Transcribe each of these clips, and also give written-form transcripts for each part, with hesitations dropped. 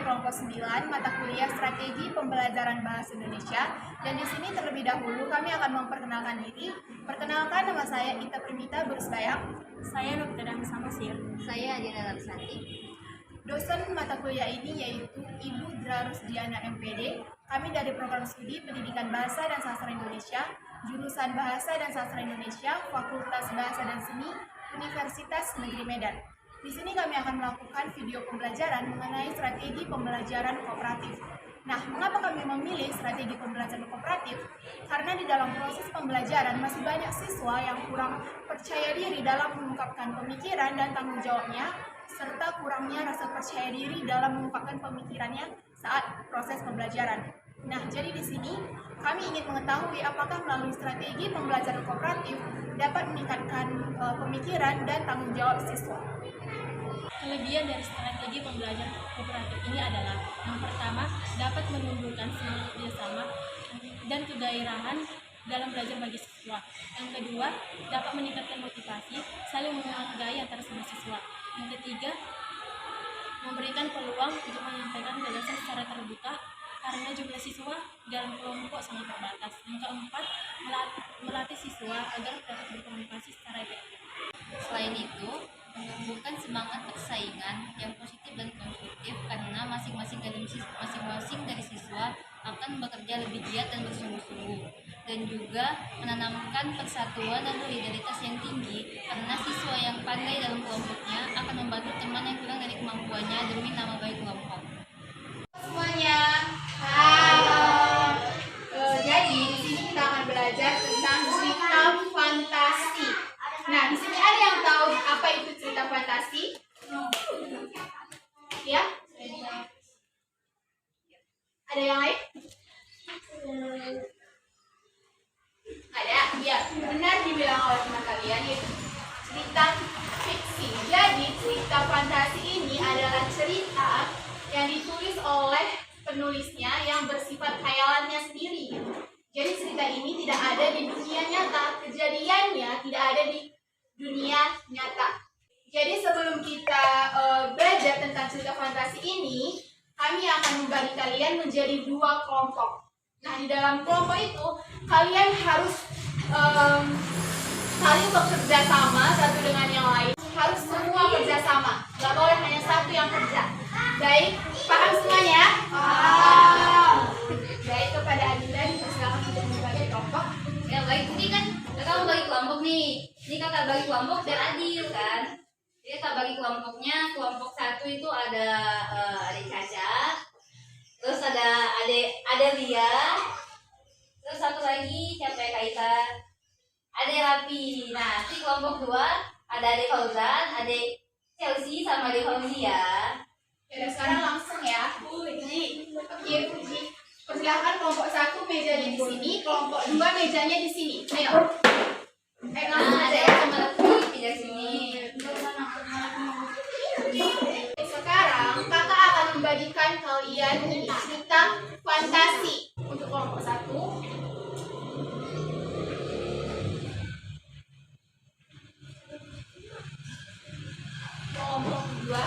kelompok 9 mata kuliah Strategi Pembelajaran Bahasa Indonesia. Dan di sini terlebih dahulu kami akan memperkenalkan diri. Perkenalkan, nama saya Ita Primita Berusbayang. Saya Novita Dami Samasir. Saya Adina Larsanti. Dosen mata kuliah ini yaitu Ibu Dra Rusdiana MPD. Kami dari program studi Pendidikan Bahasa dan Sastra Indonesia, jurusan Bahasa dan Sastra Indonesia, Fakultas Bahasa dan Seni, Universitas Negeri Medan. Di sini kami akan melakukan video pembelajaran mengenai strategi pembelajaran kooperatif. Nah, mengapa kami memilih strategi pembelajaran kooperatif? Karena di dalam proses pembelajaran masih banyak siswa yang kurang percaya diri dalam mengungkapkan pemikiran dan tanggung jawabnya, serta kurangnya rasa percaya diri dalam mengungkapkan pemikirannya saat proses pembelajaran. Nah, jadi di sini kami ingin mengetahui apakah melalui strategi pembelajaran kooperatif dapat meningkatkan pemikiran dan tanggung jawab siswa. Kelebihan dari strategi pembelajaran kooperatif ini adalah yang pertama, dapat menumbuhkan semangat kerjasama dan kegairahan dalam belajar bagi siswa. Yang kedua, dapat meningkatkan motivasi, saling menghargai antara semua siswa. Yang ketiga, memberikan peluang untuk menyampaikan gagasan secara terbuka karena jumlah siswa dalam kelompok sangat terbatas. Yang keempat, melatih siswa agar dapat berkomunikasi secara efektif. Selain itu, menumbuhkan semangat persaingan yang positif dan konstruktif karena masing-masing dari siswa akan bekerja lebih giat dan bersungguh-sungguh, dan juga menanamkan persatuan dan solidaritas yang tinggi karena siswa yang pandai dalam kelompoknya akan membantu teman yang kurang dari kemampuannya demi nama baik kelompok. Semuanya, halo. Jadi di sini kita akan belajar tentang cerita fantasi. Nah, di sini ada yang tahu apa itu cerita fantasi? Ya? Ada yang lain? Ada? Ya, benar dibilang oleh teman kalian, yaitu cerita fiksi. Jadi, cerita fantasi ini adalah cerita yang ditulis oleh penulisnya yang bersifat khayalannya sendiri. Jadi, cerita ini tidak ada di dunia nyata, kejadiannya tidak ada di dunia nyata. Jadi sebelum kita belajar tentang cerita fantasi ini, kami akan membagi kalian menjadi dua kelompok. Nah, di dalam kelompok itu kalian harus saling bekerja sama satu dengan yang lain. Harus semua kerja sama, gak boleh hanya satu yang kerja. Baik, paham semuanya? Paham. Baik, kepada Adila dipersilakan untuk membagi kelompok. Ya baik, ini kan kakak mau bagi kelompok nih. Ini kakak bagi kelompok biar adil kan. Jadi kakak bagi kelompoknya, kelompok satu itu ada adik Caca, terus ada Lia, terus satu lagi siapa ya, Kaita, ada Rapi. Nah, di kelompok dua ada adik Fauzan, adik Chelsea sama adik Fauzia. Ya, sekarang langsung ya. Puji. Iya, Puji. Persilahkan kelompok satu mejanya di sini, kelompok dua mejanya di sini. Ayo. Nah, ada yang sama Rapi pindah sini. Sekarang kakak akan membagikan kalian ini cerita fantasi untuk kelompok satu. Kelompok dua.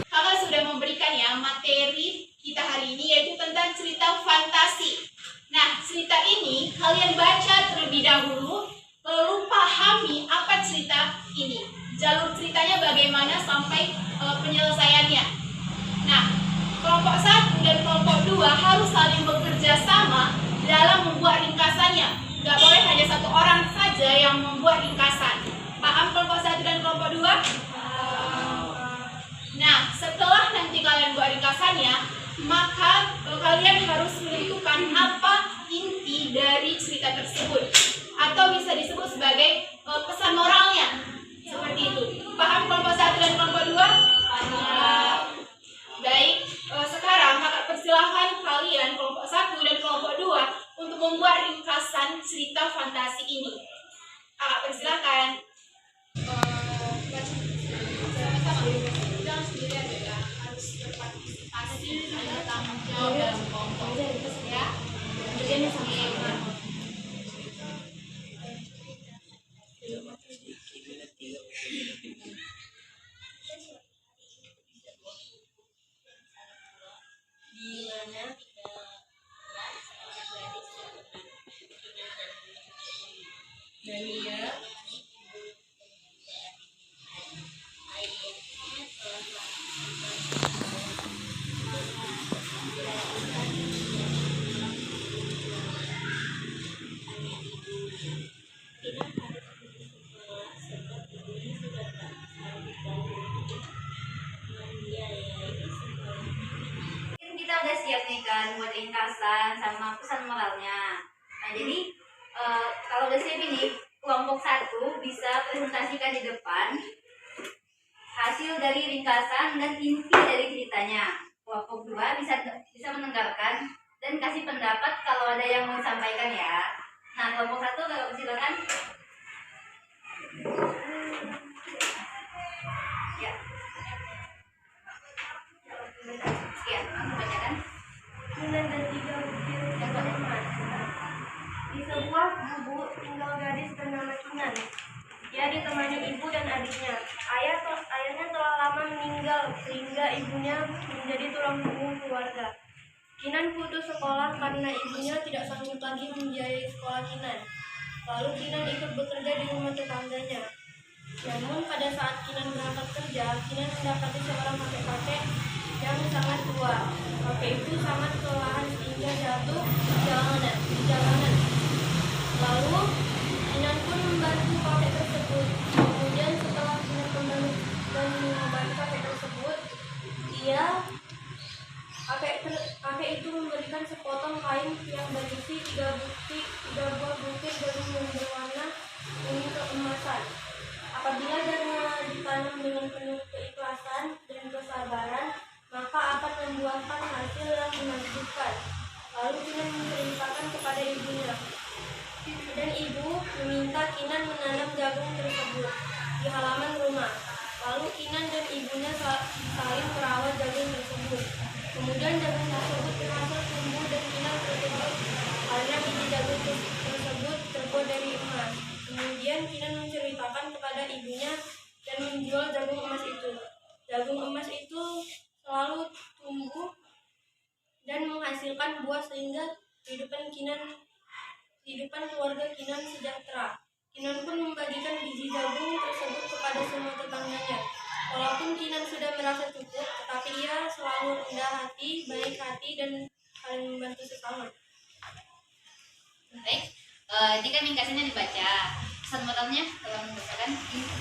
Kakak sudah memberikan ya materi kita hari ini, yaitu tentang cerita fantasi. Nah, cerita ini kalian baca terlebih dahulu, lalu pahami apa cerita ini, jalur ceritanya bagaimana sampai penyelesaiannya. Nah, kelompok 1 dan kelompok 2 harus saling bekerja sama dalam membuat ringkasannya. Gak boleh hanya satu orang saja yang membuat ringkasan. Paham kelompok 1 dan kelompok 2? Nah, setelah nanti kalian buat ringkasannya, maka kalian harus menentukan apa inti dari cerita tersebut, atau bisa disebut sebagai pesan moralnya. Seperti itu. Paham kelompok 1 dan kelompok 2? Baik, sekarang kakak persilahkan kalian kelompok 1 dan kelompok 2 untuk membuat ringkasan cerita fantasi ini. Kakak persilahkan. Jangan sendirian ya, harus berpartisipasi, ada tanggung jawab dalam kelompok ya. Kerjanya sama-sama. siap nih kan buat ringkasan sama pesan moralnya. Nah jadi kalau udah siap ini kelompok 1 bisa presentasikan di depan hasil dari ringkasan dan inti dari ceritanya. Kelompok 2 bisa mendengarkan dan kasih pendapat kalau ada yang mau disampaikan ya. Nah kelompok 1 kalau silakan. Ya. Ya, langsung bacakan. Kinan dan 3 butir jagung emas. Di sebuah gubuk tinggal gadis bernama Kinan. Dia ditemani ibu dan adiknya. Ayahnya telah lama meninggal sehingga ibunya menjadi tulang punggung keluarga. Kinan putus sekolah karena ibunya tidak sanggup lagi membiayai sekolah Kinan. Lalu Kinan ikut bekerja di rumah tetangganya. Namun pada saat Kinan berangkat kerja, Kinan mendapati seorang kakek-kakek yang sangat tua. Kakek itu sangat kelelahan sehingga jatuh di jalanan. Lalu Kinan pun membantu kakek tersebut. Kemudian setelah Kinan kembali dan mengobati kakek tersebut, kakek itu memberikan sepotong kain yang berisi 3 buah butir jagung yang berwarna kuning keemasan. Apabila dana ditanam dengan penuh keikhlasan dan kesabaran, maka akan membuahkan hasil yang menakjubkan. Lalu Kinan menceritakan kepada ibunya, dan ibu meminta Kinan menanam jagung tersebut di halaman rumah. Lalu Kinan dan ibunya saling merawat jagung tersebut. Kemudian jagung tersebut berhasil tumbuh dan Kinan terkejut karena biji jagung tersebut terbuat dari emas. Kemudian Kinan menceritakan kepada ibunya dan menjual jagung emas itu. Jagung emas itu selalu tumbuh dan menghasilkan buah sehingga kehidupan keluarga Kinan sejahtera. Kinan pun membagikan biji jagung tersebut kepada semua tetangganya. Walaupun Kinan sudah merasa cukup, tetapi ia selalu rendah hati, baik hati, dan saling membantu sesama. Baik, ini kan ringkasannya dibaca. Pesan moralnya kalau membacakan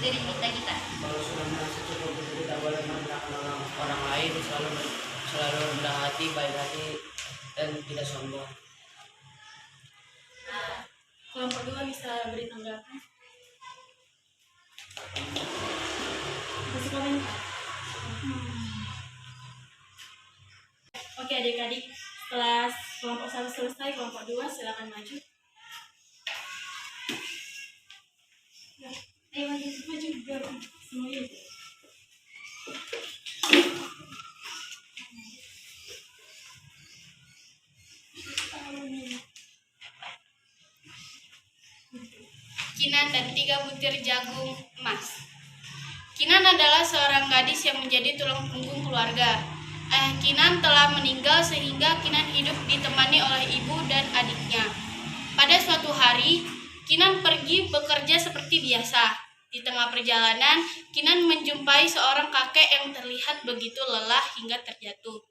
dari kita. Kalau sudah merasa cukup itu tidak boleh merendahkan orang lain, selalu rendah hati, baik hati, dan tidak sombong. Kelompok 2 bisa beri tanggapan. Kasih komentar. Oke adik-adik, setelah kelompok 1 selesai, kelompok 2 silakan maju. Ayo maju biar semuanya. Kinan dan 3 butir jagung emas. Kinan adalah seorang gadis yang menjadi tulang punggung keluarga. Ayah Kinan telah meninggal sehingga Kinan hidup ditemani oleh ibu dan adiknya. Pada suatu hari, Kinan pergi bekerja seperti biasa. Di tengah perjalanan, Kinan menjumpai seorang kakek yang terlihat begitu lelah hingga terjatuh.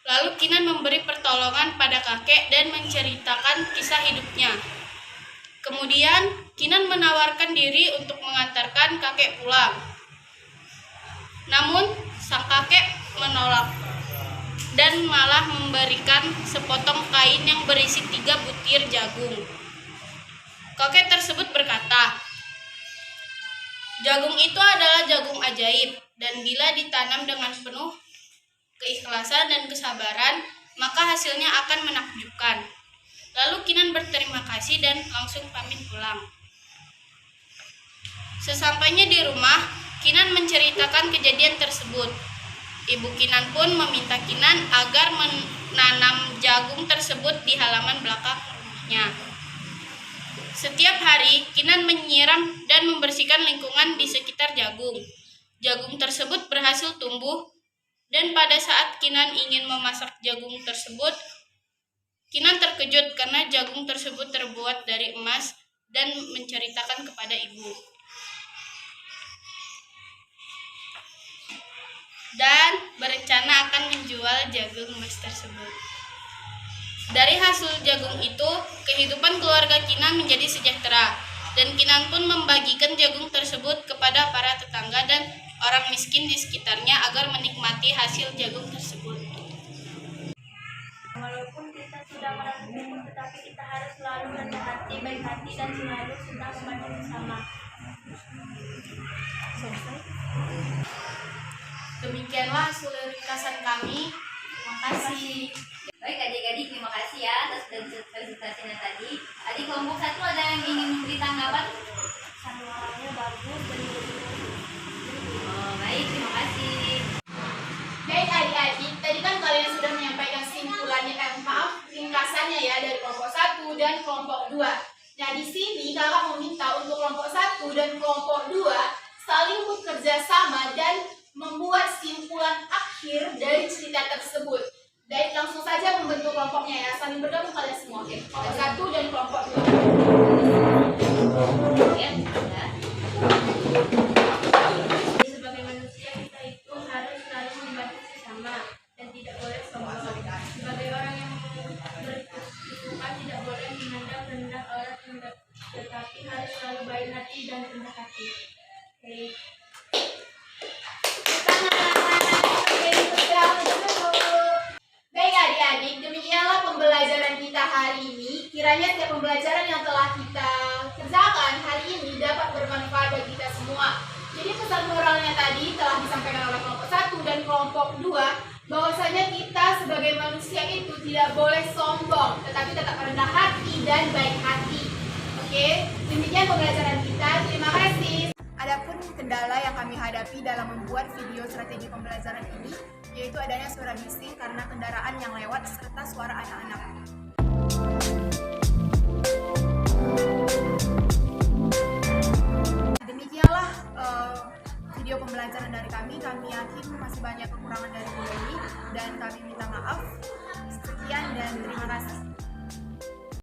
Lalu Kinan memberi pertolongan pada kakek dan menceritakan kisah hidupnya. Kemudian, Kinan menawarkan diri untuk mengantarkan kakek pulang. Namun, sang kakek menolak dan malah memberikan sepotong kain yang berisi 3 butir jagung. Kakek tersebut berkata, "Jagung itu adalah jagung ajaib, dan bila ditanam dengan penuh keikhlasan dan kesabaran, maka hasilnya akan menakjubkan." Lalu Kinan berterima kasih dan langsung pamit pulang. Sesampainya di rumah, Kinan menceritakan kejadian tersebut. Ibu Kinan pun meminta Kinan agar menanam jagung tersebut di halaman belakang rumahnya. Setiap hari, Kinan menyiram dan membersihkan lingkungan di sekitar jagung. Jagung tersebut berhasil tumbuh, dan pada saat Kinan ingin memasak jagung tersebut, Kinan terkejut karena jagung tersebut terbuat dari emas dan menceritakan kepada ibu. Dan berencana akan menjual jagung emas tersebut. Dari hasil jagung itu, kehidupan keluarga Kinan menjadi sejahtera, dan Kinan pun membagikan jagung tersebut kepada para tetangga dan orang miskin di sekitarnya agar menikmati hasil jagung tersebut. Walaupun kita sudah merasa bingung, tetapi kita harus selalu rendah hati, baik hati, dan selalu suka membantu sesama. Demikianlah hasil ringkasan kami. Terima kasih. Baik adik-adik, terima kasih ya atas presentasinya tadi. Adik kelompok 1 ada yang ingin memberi tanggapan? Suaranya bagus dan Oh, baik, terima kasih. Baik adik-adik, tadi kan kalian sudah menyampaikan simpulannya, ringkasannya ya dari kelompok 1 dan kelompok 2. Nah di sini kakak meminta untuk kelompok 1 dan kelompok 2 saling bekerja sama dan membuat simpulan akhir dari cerita tersebut. Baik, langsung saja membentuk kelompoknya ya, saling bergabung kalian semua. Oke, kelompok 1 dan kelompok 2. Ya, sudah. sebagai manusia kita itu harus selalu membantu sesama dan tidak boleh sombong. Sebagai orang yang berkesukaan tidak boleh memandang rendah orang, tetapi harus selalu baik hati dan rendah hati. Oke. Baik adik-adik, demikianlah pembelajaran kita hari ini. Kiranya setiap pembelajaran yang telah kita kerjakan hari ini dapat bermanfaat bagi kita semua. Jadi pesan moralnya tadi telah disampaikan oleh kelompok 1 dan kelompok 2, bahwasanya kita sebagai manusia itu tidak boleh sombong, tetapi tetap rendah hati dan baik hati. Oke, demikian pembelajaran kita. Terima kasih. Adapun kendala yang kami hadapi dalam membuat video strategi pembelajaran ini, yaitu adanya suara bising karena kendaraan yang lewat serta suara anak-anak. Demikianlah video pembelajaran dari kami. Kami yakin masih banyak kekurangan dari video ini dan kami minta maaf. Sekian dan terima kasih.